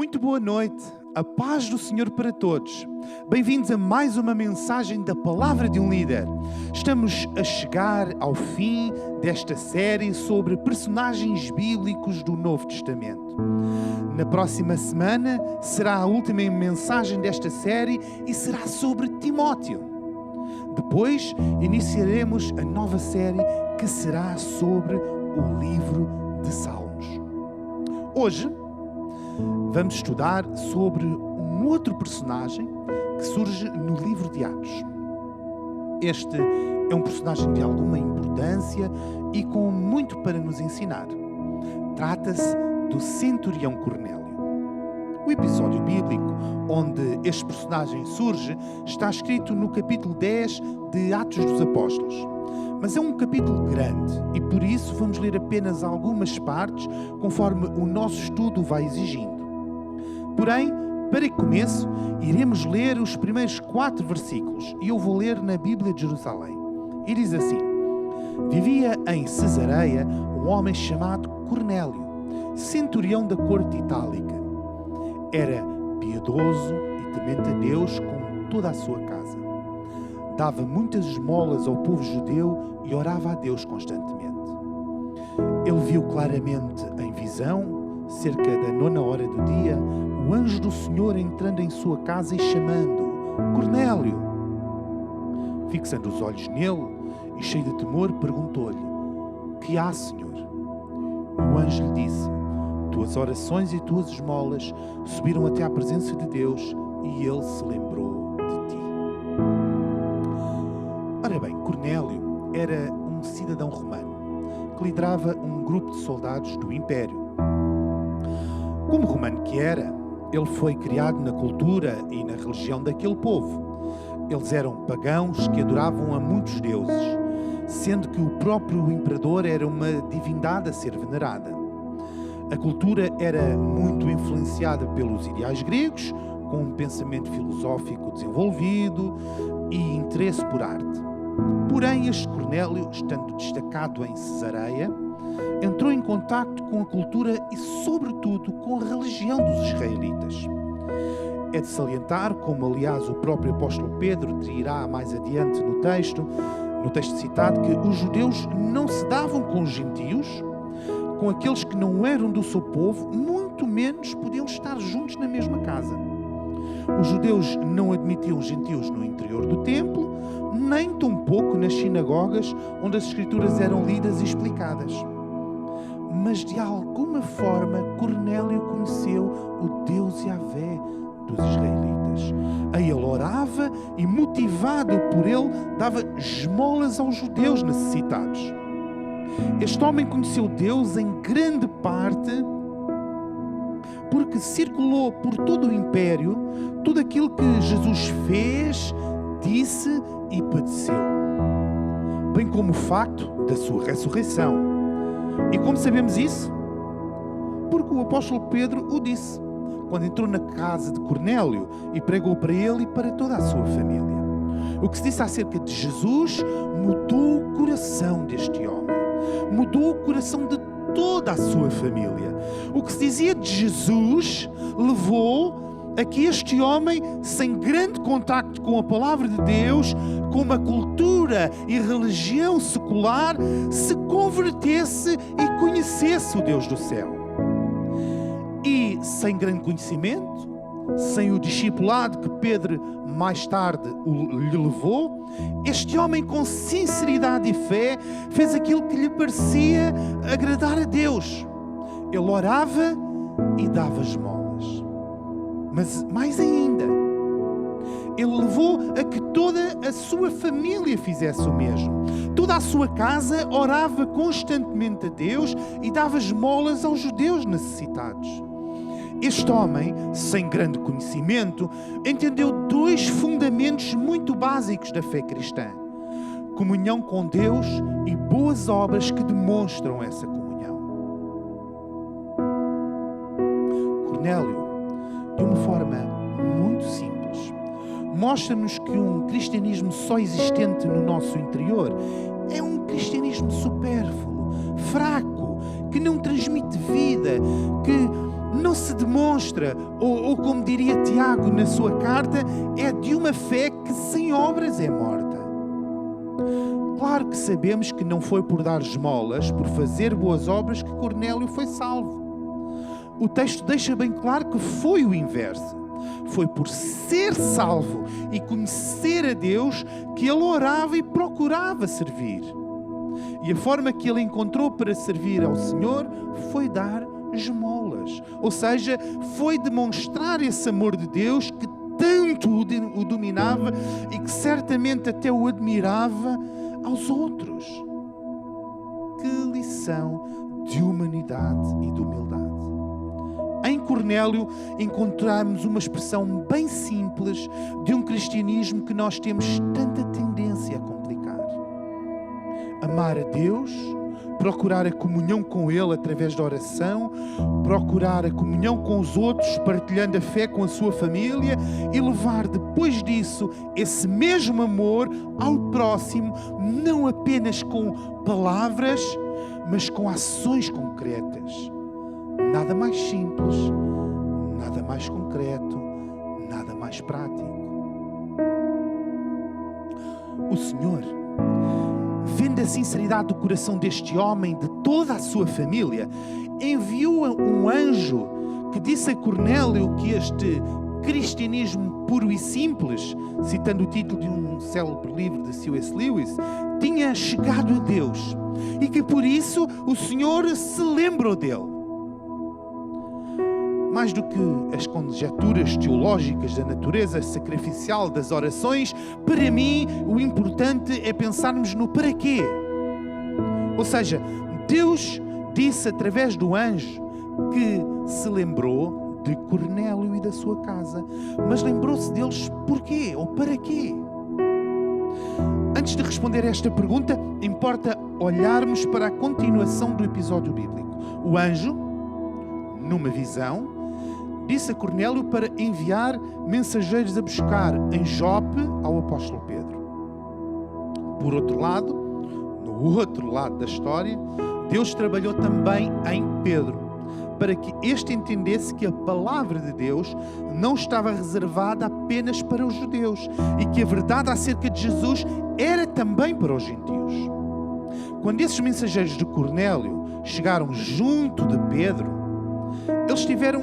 Muito boa noite, a paz do Senhor para todos. Bem-vindos a mais uma mensagem da Palavra de um Líder. Estamos a chegar ao fim desta série sobre personagens bíblicos do Novo Testamento. Na próxima semana será a última mensagem desta série e será sobre Timóteo. Depois iniciaremos a nova série que será sobre o livro de Salmos. Hoje vamos estudar sobre um outro personagem que surge no livro de Atos. Este é um personagem de alguma importância e com muito para nos ensinar. Trata-se do centurião Cornélio. O episódio bíblico onde este personagem surge está escrito no capítulo 10 de Atos dos Apóstolos. Mas é um capítulo grande e por isso vamos ler apenas algumas partes conforme o nosso estudo vai exigindo. Porém, para começo, iremos ler os primeiros 4 versículos e eu vou ler na Bíblia de Jerusalém. E diz assim: Vivia em Cesareia um homem chamado Cornélio, centurião da corte itálica. Era piedoso e temente a Deus com toda a sua casa. Dava muitas esmolas ao povo judeu e orava a Deus constantemente. Ele viu claramente em visão, cerca da 9ª hora do dia, o anjo do Senhor entrando em sua casa e chamando-o: Cornélio! Fixando os olhos nele e cheio de temor, perguntou-lhe: Que há, Senhor? E o anjo lhe disse: Tuas orações e tuas esmolas subiram até à presença de Deus e ele se lembrou de ti. Ora bem, Cornélio era um cidadão romano que liderava um grupo de soldados do Império. Como romano que era, ele foi criado na cultura e na religião daquele povo. Eles eram pagãos que adoravam a muitos deuses, sendo que o próprio imperador era uma divindade a ser venerada. A cultura era muito influenciada pelos ideais gregos, com um pensamento filosófico desenvolvido e interesse por arte. Porém, este Cornélio, estando destacado em Cesareia, entrou em contacto com a cultura e, sobretudo, com a religião dos israelitas. É de salientar, como aliás o próprio apóstolo Pedro dirá mais adiante no texto citado, que os judeus não se davam com os gentios, com aqueles que não eram do seu povo, muito menos podiam estar juntos na mesma casa. Os judeus não admitiam gentios no interior do templo, nem tampouco nas sinagogas onde as escrituras eram lidas e explicadas. Mas de alguma forma Cornélio conheceu o Deus Yahvé dos israelitas. Aí ele orava e, motivado por ele, dava esmolas aos judeus necessitados. Este homem conheceu Deus em grande parte porque circulou por todo o Império tudo aquilo que Jesus fez, disse e padeceu, bem como o facto da sua ressurreição. E como sabemos isso? Porque o apóstolo Pedro o disse, quando entrou na casa de Cornélio e pregou para ele e para toda a sua família. O que se disse acerca de Jesus mudou o coração deste homem, mudou o coração de toda a sua família. O que se dizia de Jesus levou a que este homem, sem grande contacto com a palavra de Deus, com uma cultura e religião secular, se convertesse e conhecesse o Deus do céu. E sem grande conhecimento, sem o discipulado que Pedro mais tarde lhe levou, este homem com sinceridade e fé fez aquilo que lhe parecia agradar a Deus. Ele orava e dava esmolas. Mas mais ainda, ele levou a que toda a sua família fizesse o mesmo. Toda a sua casa orava constantemente a Deus e dava esmolas aos judeus necessitados. Este homem, sem grande conhecimento, entendeu 2 fundamentos muito básicos da fé cristã: comunhão com Deus e boas obras que demonstram essa comunhão. Cornélio, de uma forma muito simples, mostra-nos que um cristianismo só existente no nosso interior é um cristianismo supérfluo, fraco, que não transmite vida, que não se demonstra, ou como diria Tiago na sua carta, é de uma fé que sem obras é morta. Claro que sabemos que não foi por dar esmolas, por fazer boas obras, que Cornélio foi salvo. O texto deixa bem claro que foi o inverso. Foi por ser salvo e conhecer a Deus que ele orava e procurava servir. E a forma que ele encontrou para servir ao Senhor foi dar esmolas. Ou seja, foi demonstrar esse amor de Deus que tanto o dominava e que certamente até o admirava aos outros. Que lição de humanidade e de humildade. Em Cornélio encontramos uma expressão bem simples de um cristianismo que nós temos tanta tendência a complicar. Amar a Deus, procurar a comunhão com Ele através da oração, procurar a comunhão com os outros, partilhando a fé com a sua família e levar depois disso esse mesmo amor ao próximo, não apenas com palavras, mas com ações concretas. Nada mais simples, nada mais concreto, nada mais prático. O Senhor, vendo a sinceridade do coração deste homem, de toda a sua família, enviou um anjo que disse a Cornélio que este cristianismo puro e simples, citando o título de um célebre livro de C.S. Lewis, tinha chegado a Deus e que por isso o Senhor se lembrou dele. Mais do que as conjecturas teológicas da natureza sacrificial das orações, para mim o importante é pensarmos no para quê. Ou seja, Deus disse através do anjo que se lembrou de Cornélio e da sua casa, mas lembrou-se deles porquê ou para quê? Antes de responder a esta pergunta, importa olharmos para a continuação do episódio bíblico. O anjo, numa visão, disse a Cornélio para enviar mensageiros a buscar em Jope ao apóstolo Pedro. Por outro lado, no outro lado da história, Deus trabalhou também em Pedro, para que este entendesse que a palavra de Deus não estava reservada apenas para os judeus e que a verdade acerca de Jesus era também para os gentios. Quando esses mensageiros de Cornélio chegaram junto de Pedro, eles tiveram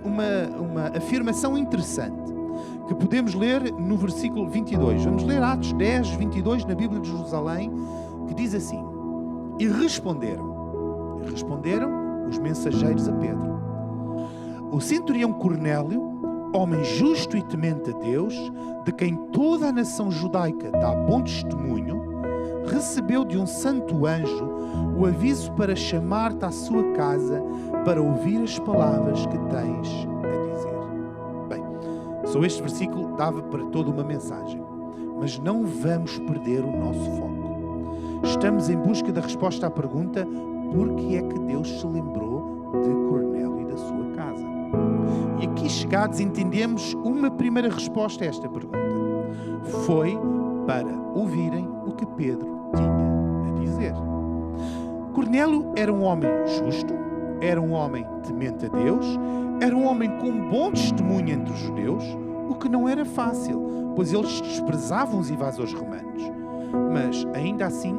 uma afirmação interessante que podemos ler no versículo 22. Vamos ler Atos 10, 22 na Bíblia de Jerusalém, que diz assim: E responderam os mensageiros a Pedro: O centurião Cornélio, homem justo e temente a Deus, de quem toda a nação judaica dá bom testemunho, recebeu de um santo anjo o aviso para chamar-te à sua casa para ouvir as palavras que tens a dizer. Bem, só este versículo dava para toda uma mensagem, mas não vamos perder o nosso foco. Estamos em busca da resposta à pergunta: por que é que Deus se lembrou de Cornélio e da sua casa? E aqui chegados entendemos uma primeira resposta a esta pergunta. Foi para ouvirem o que Pedro tinha a dizer. Cornélio era um homem justo, era um homem temente a Deus, era um homem com bom testemunho entre os judeus, o que não era fácil, pois eles desprezavam os invasores romanos. Mas, ainda assim,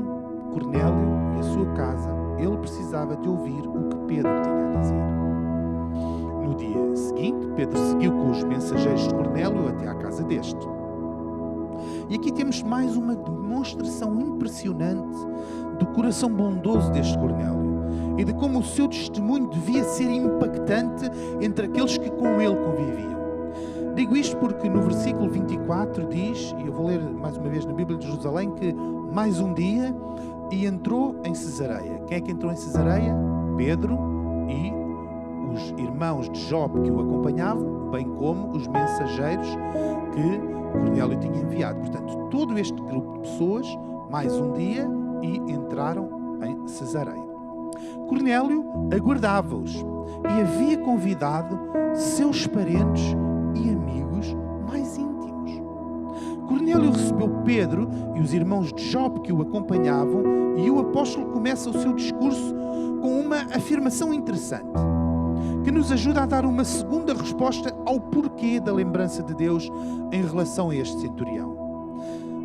Cornélio e a sua casa, ele precisava de ouvir o que Pedro tinha a dizer. No dia seguinte, Pedro seguiu com os mensageiros de Cornélio até à casa deste. E aqui temos mais uma demonstração impressionante do coração bondoso deste Cornélio e de como o seu testemunho devia ser impactante entre aqueles que com ele conviviam. Digo isto porque no versículo 24 diz, e eu vou ler mais uma vez na Bíblia de Jerusalém, que mais um dia e entrou em Cesareia. Quem é que entrou em Cesareia? Pedro e os irmãos de Jope que o acompanhavam, bem como os mensageiros que Cornélio tinha enviado. Portanto, todo este grupo de pessoas, mais um dia, e entraram em Cesareia. Cornélio aguardava-os e havia convidado seus parentes e amigos mais íntimos. Cornélio recebeu Pedro e os irmãos de Jope que o acompanhavam, e o apóstolo começa o seu discurso com uma afirmação interessante, que nos ajuda a dar uma segunda resposta ao porquê da lembrança de Deus em relação a este centurião.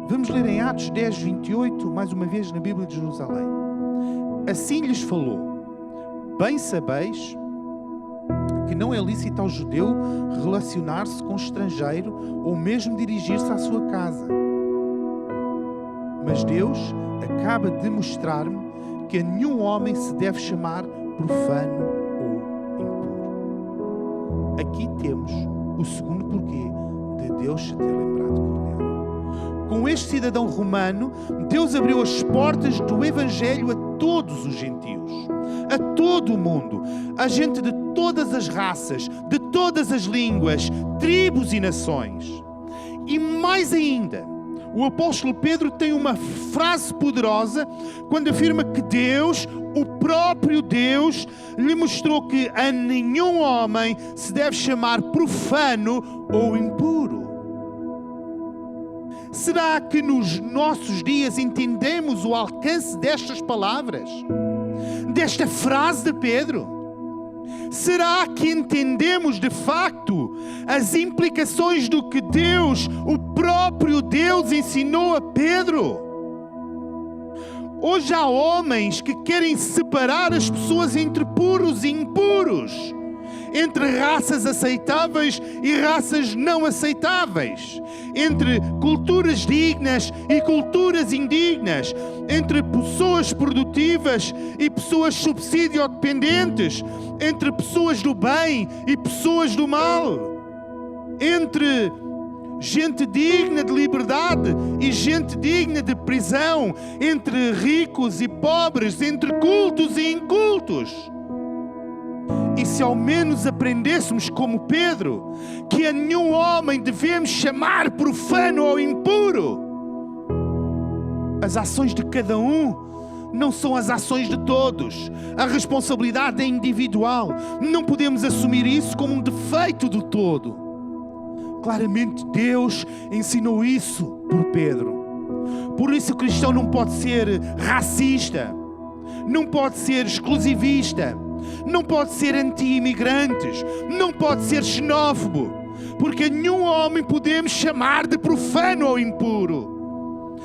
Vamos ler em Atos 10, 28, mais uma vez na Bíblia de Jerusalém. Assim lhes falou: bem sabeis que não é lícito ao judeu relacionar-se com estrangeiro ou mesmo dirigir-se à sua casa. Mas Deus acaba de mostrar-me que a nenhum homem se deve chamar profano ou impuro. Aqui temos o segundo porquê de Deus se ter lembrado de Cornélio. Com este cidadão romano, Deus abriu as portas do Evangelho a todos os gentios, a todo o mundo, a gente de todas as raças, de todas as línguas, tribos e nações. E mais ainda, o apóstolo Pedro tem uma frase poderosa quando afirma que Deus, o próprio Deus, lhe mostrou que a nenhum homem se deve chamar profano ou impuro. Será que nos nossos dias entendemos o alcance destas palavras? Desta frase de Pedro? Será que entendemos de facto as implicações do que Deus, o próprio Deus, ensinou a Pedro? Hoje há homens que querem separar as pessoas entre puros e impuros, entre raças aceitáveis e raças não aceitáveis, entre culturas dignas e culturas indignas, entre pessoas produtivas e pessoas subsídio-dependentes, entre pessoas do bem e pessoas do mal, entre gente digna de liberdade e gente digna de prisão, entre ricos e pobres, entre cultos e incultos. E se ao menos aprendêssemos como Pedro, que a nenhum homem devemos chamar profano ou impuro. As ações de cada um não são as ações de todos. A responsabilidade é individual. Não podemos assumir isso como um defeito do todo. Claramente Deus ensinou isso por Pedro. Por isso o cristão não pode ser racista, não pode ser exclusivista, não pode ser anti-imigrantes, não pode ser xenófobo, porque nenhum homem podemos chamar de profano ou impuro.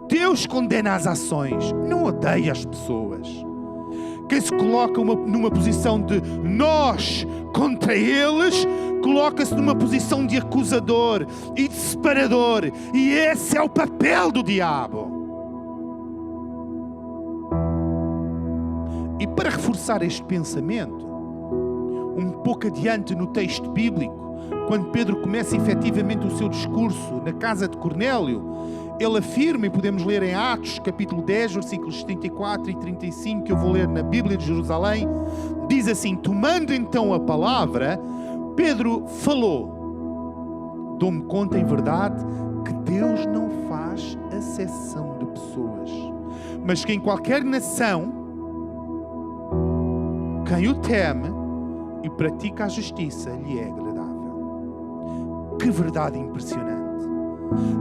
Deus condena as ações, não odeia as pessoas. Quem se coloca numa posição de nós contra eles, coloca-se numa posição de acusador e de separador, e esse é o papel do diabo. E para reforçar este pensamento, um pouco adiante no texto bíblico, quando Pedro começa efetivamente o seu discurso na casa de Cornélio, ele afirma, e podemos ler em Atos, capítulo 10, versículos 34 e 35, que eu vou ler na Bíblia de Jerusalém, diz assim: tomando então a palavra, Pedro falou: dou-me conta em verdade que Deus não faz acepção de pessoas, mas que em qualquer nação, quem o teme e pratica a justiça lhe é agradável. Que verdade impressionante!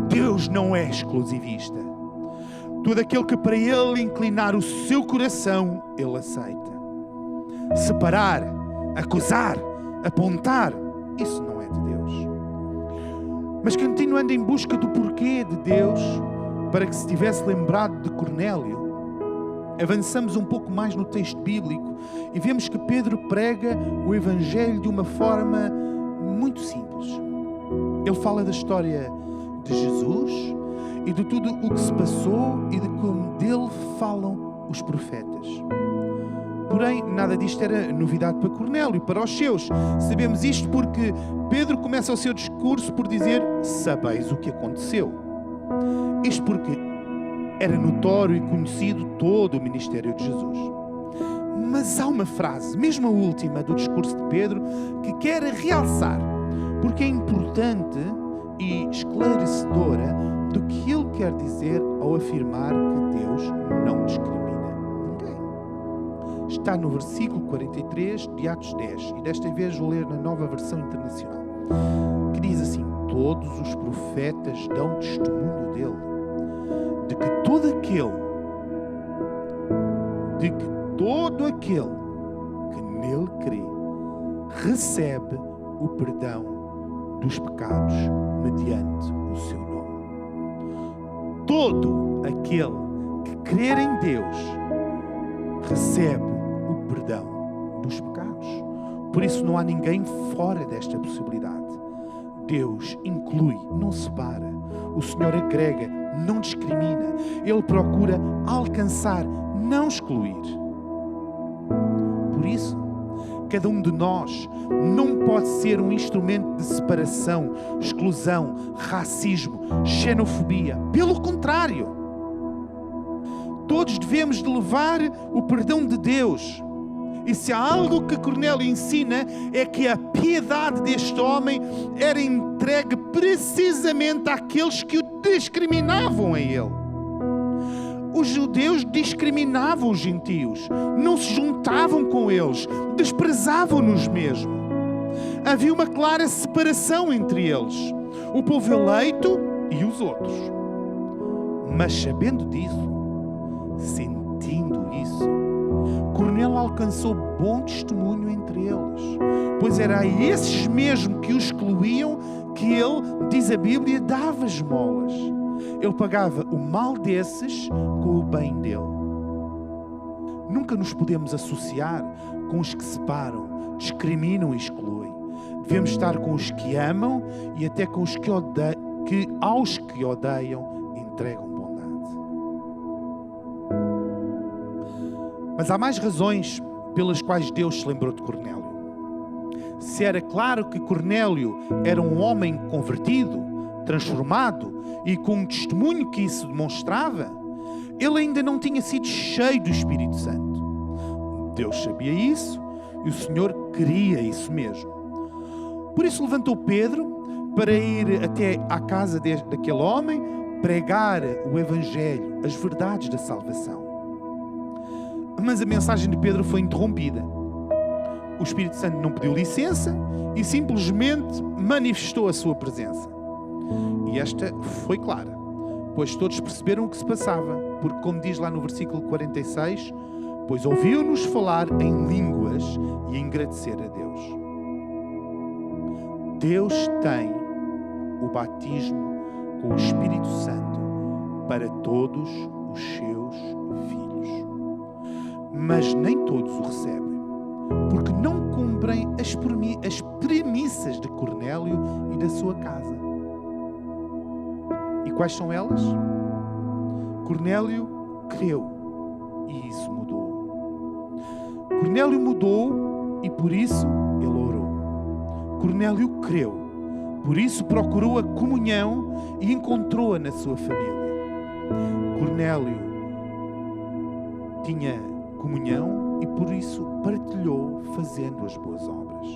Deus não é exclusivista. Todo aquele que para Ele inclinar o seu coração, Ele aceita. Separar, acusar, apontar, isso não é de Deus. Mas continuando em busca do porquê de Deus, para que se tivesse lembrado de Cornélio, avançamos um pouco mais no texto bíblico e vemos que Pedro prega o Evangelho de uma forma muito simples. Ele fala da história de Jesus e de tudo o que se passou e de como dele falam os profetas. Porém, nada disto era novidade para Cornélio e para os seus. Sabemos isto porque Pedro começa o seu discurso por dizer: sabeis o que aconteceu. Isto porque era notório e conhecido todo o ministério de Jesus. Mas há uma frase, mesmo a última do discurso de Pedro, que quer realçar, porque é importante e esclarecedora do que ele quer dizer ao afirmar que Deus não discrimina ninguém. Está no versículo 43 de Atos 10, e desta vez vou ler na Nova Versão Internacional, que diz assim: todos os profetas dão testemunho dele, de que todo aquele que nele crê recebe o perdão dos pecados mediante o seu nome. Todo aquele que crer em Deus recebe o perdão dos pecados. Por isso não há ninguém fora desta possibilidade. Deus inclui, não separa. O Senhor agrega, não discrimina. Ele procura alcançar, não excluir. Por isso, cada um de nós não pode ser um instrumento de separação, exclusão, racismo, xenofobia. Pelo contrário, todos devemos de levar o perdão de Deus. E se há algo que Cornélio ensina é que a piedade deste homem era entregue precisamente àqueles que o discriminavam a ele. Os judeus discriminavam os gentios, não se juntavam com eles, desprezavam-nos mesmo. Havia uma clara separação entre eles, o povo eleito e os outros. Mas sabendo disso, sentindo isso, Cornélio alcançou bom testemunho entre eles, pois era a esses mesmo que os excluíam que ele, diz a Bíblia, dava esmolas. Ele pagava o mal desses com o bem dele. Nunca nos podemos associar com os que separam, discriminam e excluem. Devemos estar com os que amam e até com os que aos que odeiam entregam bondade. Mas há mais razões pelas quais Deus se lembrou de Cornélio. Se era claro que Cornélio era um homem convertido, transformado e com um testemunho que isso demonstrava, ele ainda não tinha sido cheio do Espírito Santo. Deus sabia isso e o Senhor queria isso mesmo. Por isso levantou Pedro para ir até à casa daquele homem, pregar o Evangelho, as verdades da salvação. Mas a mensagem de Pedro foi interrompida. O Espírito Santo não pediu licença e simplesmente manifestou a sua presença. E esta foi clara, pois todos perceberam o que se passava, porque como diz lá no versículo 46, pois ouviu-nos falar em línguas e agradecer a Deus. Deus tem o batismo com o Espírito Santo para todos os seus filhos. Mas nem todos o recebem, porque não cumprem as premissas de Cornélio e da sua casa. E quais são elas? Cornélio creu e isso mudou. Cornélio mudou e por isso ele orou. Cornélio creu, por isso procurou a comunhão e encontrou-a na sua família. Cornélio tinha comunhão e por isso partilhou fazendo as boas obras.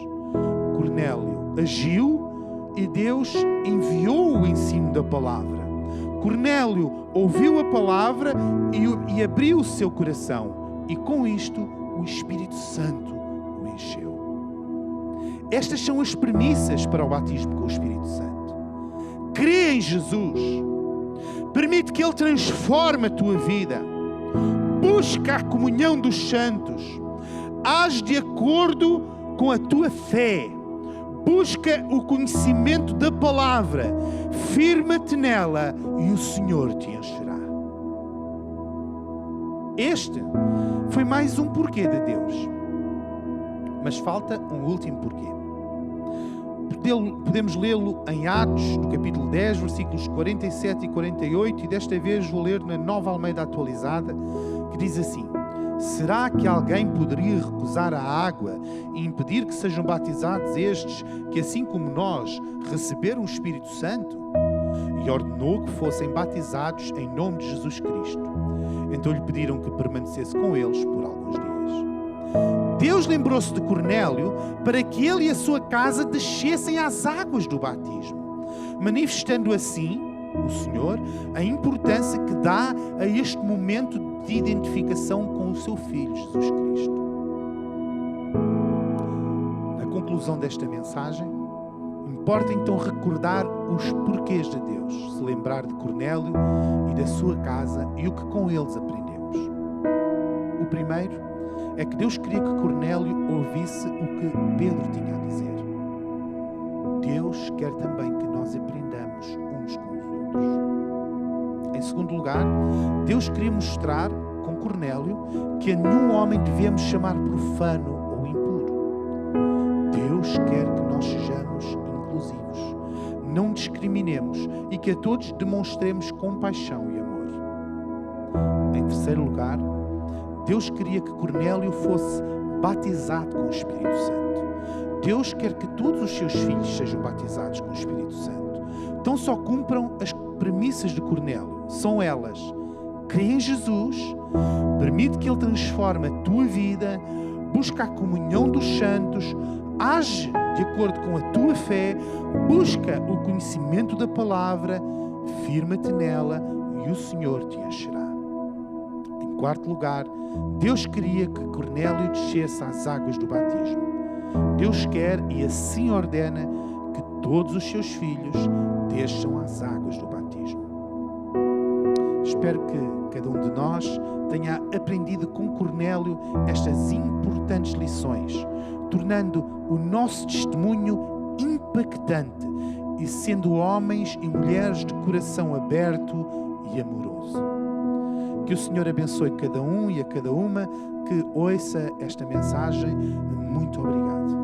Cornélio agiu e Deus enviou o ensino da palavra. Cornélio ouviu a palavra e abriu o seu coração e com isto o Espírito Santo o encheu. Estas são as premissas para o batismo com o Espírito Santo. Crê em Jesus. Permite que Ele transforme a tua vida. Busca a comunhão dos santos. Age de acordo com a tua fé. Busca o conhecimento da palavra. Firma-te nela e o Senhor te encherá. Este foi mais um porquê de Deus. Mas falta um último porquê. Podemos lê-lo em Atos, no capítulo 10, versículos 47 e 48, e desta vez vou ler na Nova Almeida Atualizada, que diz assim: será que alguém poderia recusar a água e impedir que sejam batizados estes, que assim como nós receberam o Espírito Santo? E ordenou que fossem batizados em nome de Jesus Cristo. Então lhe pediram que permanecesse com eles por alguns dias. Deus lembrou-se de Cornélio para que ele e a sua casa descessem às águas do batismo, manifestando assim, o Senhor, a importância que dá a este momento de identificação com o seu Filho, Jesus Cristo. Na conclusão desta mensagem, importa então recordar os porquês de Deus, se lembrar de Cornélio e da sua casa e o que com eles aprendemos. O primeiro é que Deus queria que Cornélio ouvisse o que Pedro tinha a dizer. Deus quer também que nós aprendamos uns com os outros. Em segundo lugar, Deus queria mostrar com Cornélio que a nenhum homem devemos chamar profano ou impuro. Deus quer que nós sejamos inclusivos, não discriminemos e que a todos demonstremos compaixão e amor. Em terceiro lugar, Deus queria que Cornélio fosse batizado com o Espírito Santo. Deus quer que todos os seus filhos sejam batizados com o Espírito Santo. Então só cumpram as premissas de Cornélio. São elas: crê em Jesus, permite que Ele transforme a tua vida, busca a comunhão dos santos, age de acordo com a tua fé, busca o conhecimento da palavra, firma-te nela e o Senhor te encherá. Em quarto lugar, Deus queria que Cornélio descesse às águas do batismo. Deus quer e assim ordena que todos os seus filhos desçam às águas do batismo. Espero que cada um de nós tenha aprendido com Cornélio estas importantes lições, tornando o nosso testemunho impactante e sendo homens e mulheres de coração aberto e amoroso. Que o Senhor abençoe cada um e a cada uma que ouça esta mensagem. Muito obrigado.